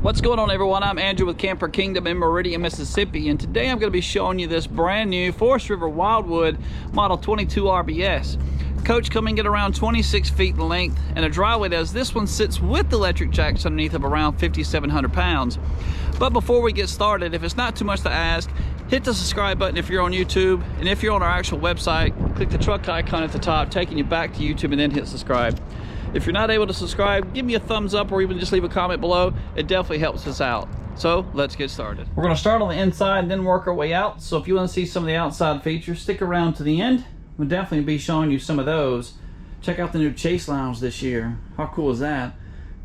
What's going on, everyone? I'm Andrew with Camper Kingdom in Meridian, Mississippi, and today I'm going to be showing you this brand new Forest River Wildwood model 22RBS. Coach coming at around 26 feet in length, and a dry weight as this one sits with electric jacks underneath of around 5,700 pounds. But before we get started, if it's not too much to ask, hit the subscribe button if you're on YouTube, and if you're on our actual website, click the truck icon at the top, taking you back to YouTube, and then hit subscribe. If you're not able to subscribe, give me a thumbs up or even just leave a comment below. It definitely helps us out. So let's get started. We're going to start on the inside and then work our way out. So if you want to see some of the outside features, stick around to the end. We'll definitely be showing you some of those. Check out the new Chaise lounge this year. How cool is that?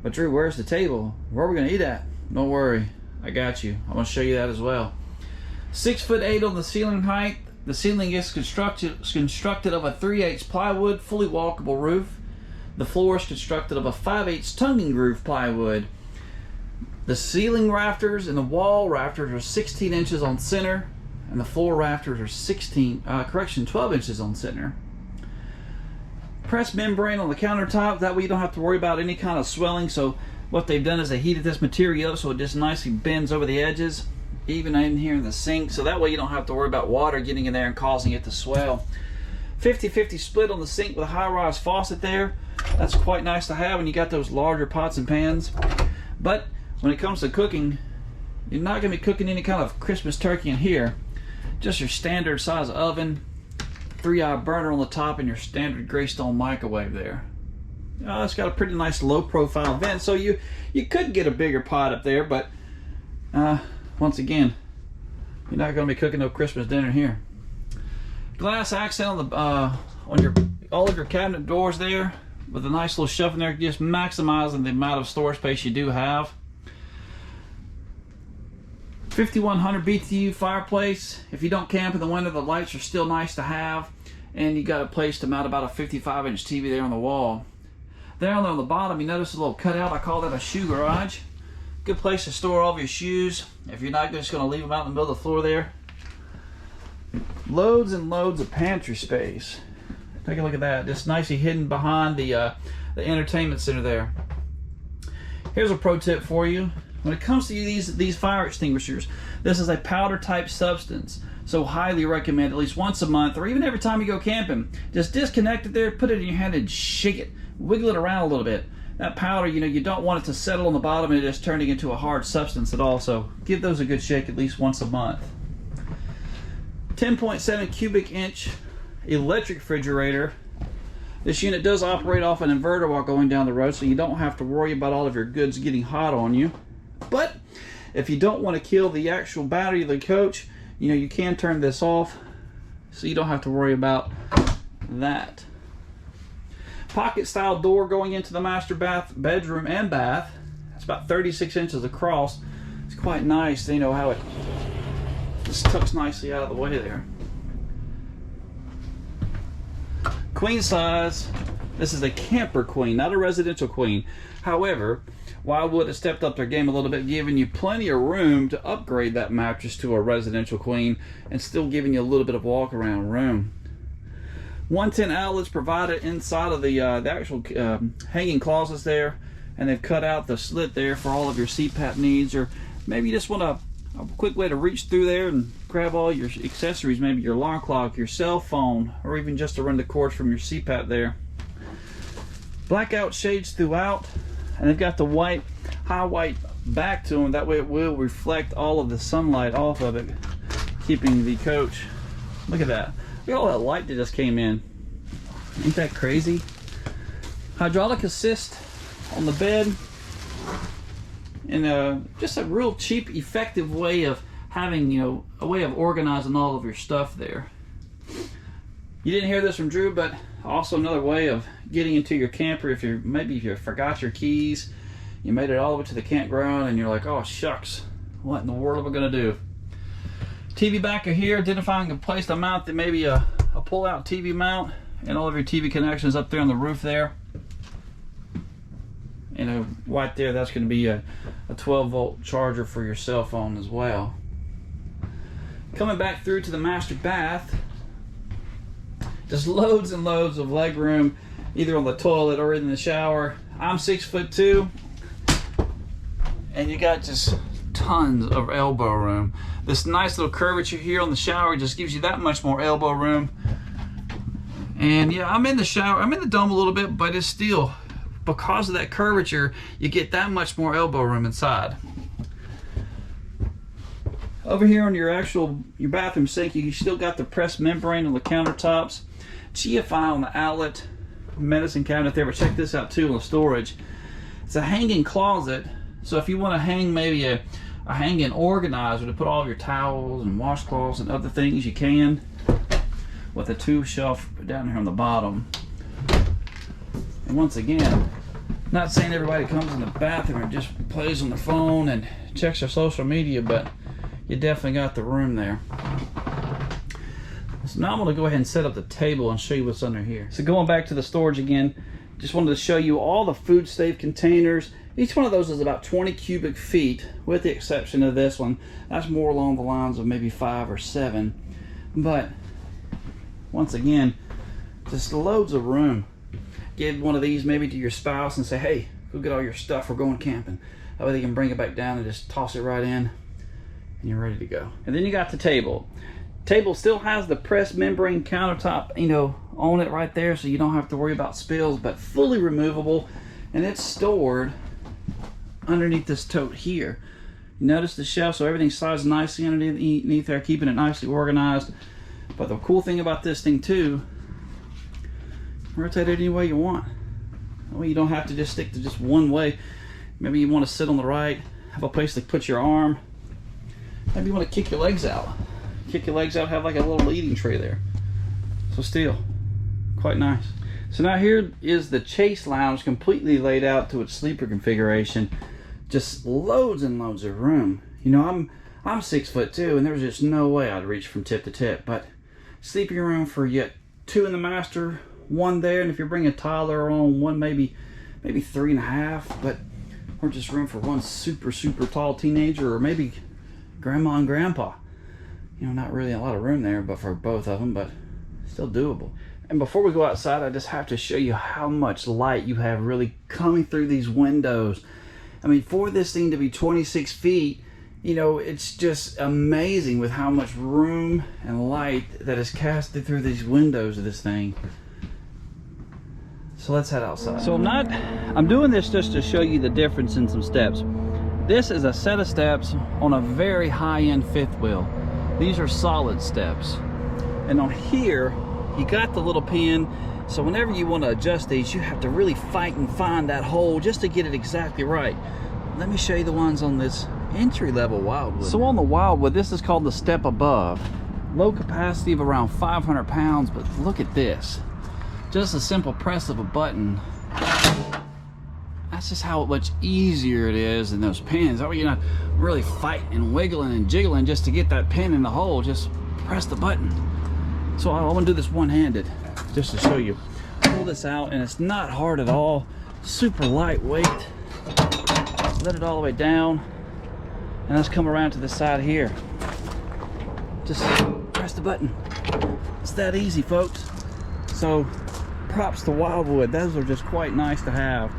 But Drew, where's the table? Where are we going to eat at? Don't worry, I got you. I'm going to show you that as well. 6'8" on the ceiling height. The ceiling is constructed of a 3/8 plywood, fully walkable roof. The floor is constructed of a 5/8 tongue and groove plywood. The ceiling rafters and the wall rafters are 16 inches on center, and the floor rafters are 12 inches on center. Pressed membrane on the countertop, that way you don't have to worry about any kind of swelling. So what they've done is they heated this material up so it just nicely bends over the edges, even in here in the sink, so that way you don't have to worry about water getting in there and causing it to swell. 50-50 split on the sink with a high-rise faucet there. That's quite nice to have when you got those larger pots and pans. But when it comes to cooking, you're not going to be cooking any kind of Christmas turkey in here. Just your standard size oven, 3-eye burner on the top, and your standard gray stone microwave there. It's got a pretty nice low-profile vent, so you could get a bigger pot up there, but once again, you're not going to be cooking no Christmas dinner here. Glass accent on the all of your cabinet doors there, with a nice little shelf in there, just maximizing the amount of storage space you do have. 5100 BTU fireplace. If you don't camp in the winter, the lights are still nice to have, and you got a place to mount about a 55-inch TV there on the wall. There on the bottom, you notice a little cutout. I call that a shoe garage. Good place to store all of your shoes if you're not just going to leave them out in the middle of the floor there. Loads and loads of pantry space. Take a look at that, just nicely hidden behind the entertainment center there. Here's a pro tip for you. When it comes to these fire extinguishers, this is a powder type substance, so highly recommend at least once a month or even every time you go camping. Just disconnect it there, put it in your hand and shake it, wiggle it around a little bit. That powder, you don't want it to settle on the bottom and just turning into a hard substance at all, so give those a good shake at least once a month. 10.7 cubic inch electric refrigerator. This unit does operate off an inverter while going down the road, so you don't have to worry about all of your goods getting hot on you. But if you don't want to kill the actual battery of the coach, you can turn this off, so you don't have to worry about that. Pocket style door going into the master bedroom and bath. It's about 36 inches across. It's quite nice. You know how it just tucks nicely out of the way there. Queen size. This is a camper queen, not a residential queen. However, Wildwood has stepped up their game a little bit, giving you plenty of room to upgrade that mattress to a residential queen and still giving you a little bit of walk around room. 110 outlets provided inside of the actual hanging closets there, and they've cut out the slit there for all of your CPAP needs, or maybe you just want a quick way to reach through there and grab all your accessories, maybe your alarm clock, your cell phone, or even just to run the cords from your CPAP there. Blackout shades throughout, and they've got the high white back to them, that way it will reflect all of the sunlight off of it, keeping the coach. Look at that. Look at all that light that just came in. Ain't that crazy? Hydraulic assist on the bed, and just a real cheap, effective way of having, a way of organizing all of your stuff there. You didn't hear this from Drew, but also another way of getting into your camper. If you forgot your keys, you made it all the way to the campground, and you're like, oh shucks, what in the world am I gonna do? TV backer here, identifying a place to mount that maybe a pull-out TV mount, and all of your TV connections up there on the roof there. And right there, that's going to be a 12-volt charger for your cell phone as well. Coming back through to the master bath, just loads and loads of leg room, either on the toilet or in the shower. I'm 6'2", and you got just tons of elbow room. This nice little curvature here on the shower just gives you that much more elbow room. And yeah, I'm in the shower, I'm in the dome a little bit, but it's still, because of that curvature, you get that much more elbow room inside. Over here on your bathroom sink, you still got the pressed membrane on the countertops, GFI on the outlet, medicine cabinet there, but check this out too on the storage. It's a hanging closet, so if you want to hang maybe a hanging organizer to put all of your towels and washcloths and other things, you can, with a tube shelf down here on the bottom. And once again, not saying everybody comes in the bathroom and just plays on their phone and checks their social media, but you definitely got the room there. So now I'm going to go ahead and set up the table and show you what's under here. So going back to the storage again, just wanted to show you all the food safe containers. Each one of those is about 20 cubic feet, with the exception of this one. That's more along the lines of maybe 5 or 7. But once again, just loads of room. Give one of these maybe to your spouse and say, hey, go get all your stuff, we're going camping. That way they can bring it back down and just toss it right in, and you're ready to go. And then you got the table. Table still has the pressed membrane countertop, you know, on it right there, so you don't have to worry about spills, but fully removable, and it's stored underneath this tote here. You notice the shelf, so everything slides nicely underneath there, keeping it nicely organized. But the cool thing about this thing too, rotate it any way you want. Well, you don't have to just stick to just one way. Maybe you want to sit on the right, have a place to put your arm. Maybe you want to kick your legs out. Kick your legs out, have like a little eating tray there. So still, quite nice. So now here is the chaise lounge, completely laid out to its sleeper configuration. Just loads and loads of room. You know, I'm 6'2", and there's just no way I'd reach from tip to tip. But sleeping room for yet 2 in the master, 1 there, and if you're bringing Tyler on, 1 maybe 3.5. But or just room for 1 super tall teenager, or maybe grandma and grandpa. You know, not really a lot of room there, but for both of them, but still doable. And before we go outside, I just have to show you how much light you have really coming through these windows. I mean, for this thing to be 26 feet, you know, it's just amazing with how much room and light that is casted through these windows of this thing. So let's head outside. So I'm doing this just to show you the difference in some steps. This is a set of steps on a very high-end fifth wheel. These are solid steps. And on here, you got the little pin, so whenever you want to adjust these, you have to really fight and find that hole just to get it exactly right. Let me show you the ones on this entry-level Wildwood. So on the Wildwood, this is called the step above. Low capacity of around 500 pounds, but look at this. Just a simple press of a button. That's just how much easier it is than those pins. Oh, you're not really fighting and wiggling and jiggling just to get that pin in the hole. Just press the button. So I'm gonna do this one-handed just to show you. Pull this out, and it's not hard at all. Super lightweight. Let it all the way down, and let's come around to the side here. Just press the button. It's that easy, folks. So props to Wildwood. Those are just quite nice to have.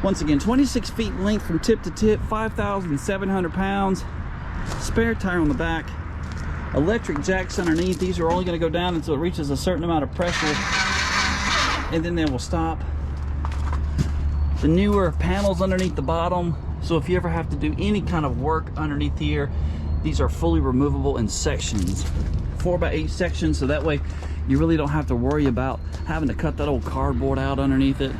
Once again, 26 feet in length from tip to tip, 5,700 pounds. Spare tire on the back. Electric jacks underneath. These are only going to go down until it reaches a certain amount of pressure, and then they will stop. The newer panels underneath the bottom, so if you ever have to do any kind of work underneath here, these are fully removable in sections, 4x8 sections, so that way you really don't have to worry about having to cut that old cardboard out underneath it.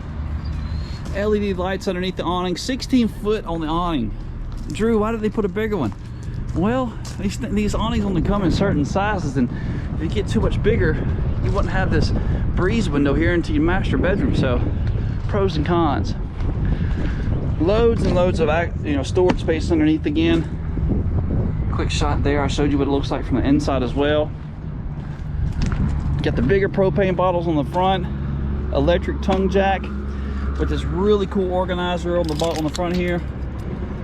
LED lights underneath the awning, 16 foot on the awning. Drew, why did they put a bigger one? Well, these awnings only come in certain sizes, and if you get too much bigger, you wouldn't have this breeze window here into your master bedroom. So pros and cons. Loads and loads of storage space underneath again. Quick shot there. I showed you what it looks like from the inside as well. Got the bigger propane bottles on the front, electric tongue jack with this really cool organizer on the front here.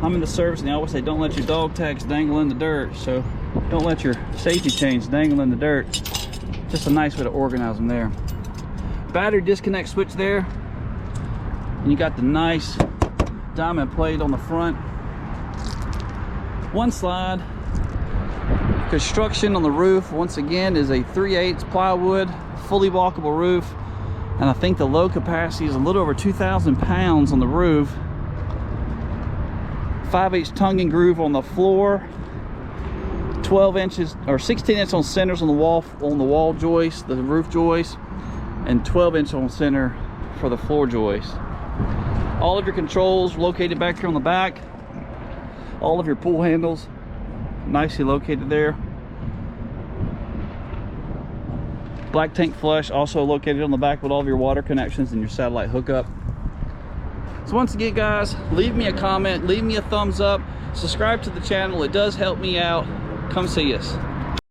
I'm in the service, and they always say don't let your dog tags dangle in the dirt, so don't let your safety chains dangle in the dirt. Just a nice way to organize them there. Battery disconnect switch there, and you got the nice diamond plate on the front. One slide. Construction on the roof, once again, is a 3/8 plywood, fully walkable roof. And I think the load capacity is a little over 2,000 pounds on the roof. 5/8 tongue and groove on the floor. 12 inches or 16 inch on centers on the wall joist, the roof joist, and 12 inch on center for the floor joist. All of your controls located back here on the back. All of your pull handles nicely located there. Black tank flush also located on the back with all of your water connections and your satellite hookup. So once again, guys, leave me a comment, leave me a thumbs up, subscribe to the channel. It does help me out. Come see us.